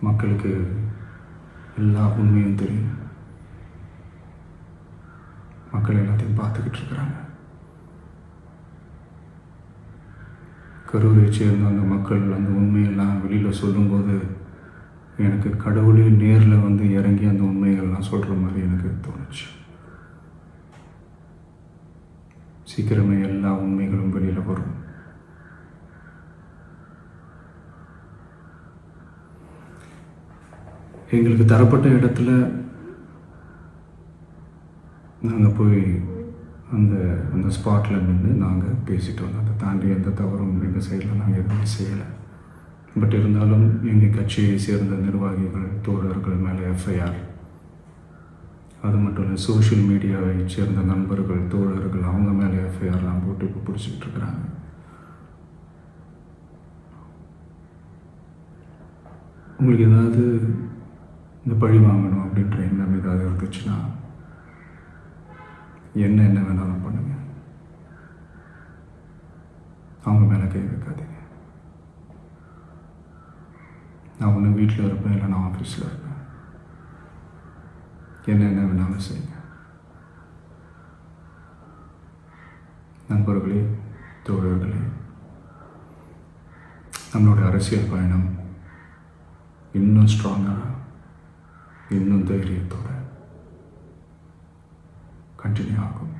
மக்களுக்கு எல்லா உண்மையும் தெரியும். மக்கள் எல்லாத்தையும் பார்த்துக்கிட்டு இருக்கிறாங்க. கரூரை சேர்ந்த அந்த மக்கள் அந்த உண்மையெல்லாம் வெளியில் சொல்லும்போது எனக்கு கடவுளே நேரில் வந்து இறங்கி அந்த உண்மைகள்லாம் சொல்கிற மாதிரி எனக்கு தோணுச்சு. சீக்கிரமே எல்லா உண்மைகளும் வெளியில் வரும். எங்களுக்கு தரப்பட்ட இடத்துல நாங்கள் போய் அந்த ஸ்பாட்டில் நின்று நாங்கள் பேசிட்டு வந்தோம். அதை தாண்டி எந்த தவறும் எங்கள் சைடில் நாங்கள் எதுவுமே செய்யலை. பட் இருந்தாலும் எங்கள் கட்சியை சேர்ந்த நிர்வாகிகள் தோழர்கள் மேலே எஃப்ஐஆர், அது மட்டும் இல்லை சோஷியல் மீடியாவை சேர்ந்த நண்பர்கள் தோழர்கள் அவங்க மேலே எஃப்ஐஆர்லாம் போட்டு இப்போ பிடிச்சிக்கிட்டு இருக்கிறாங்க. உங்களுக்கு ஏதாவது இந்த பழி வாங்கணும் அப்படின்ற எண்ணம் ஏதாவது இருந்துச்சுன்னா என்ன வேணாலும் பண்ணுங்க. அவங்க மேலே கை வைக்காதீங்க. நான் ஒன்று வீட்டில் இருப்பேன், இல்லை நான் ஆஃபீஸில் இருப்பேன். என்ன வேணாலும் செய்யுங்க. நண்பர்களே, தோழர்களே, நம்மளுடைய அரசியல் பயணம் இன்னும் ஸ்ட்ராங்காக, இன்னும் தைரியத்தோட கண்டினியூ ஆகும்.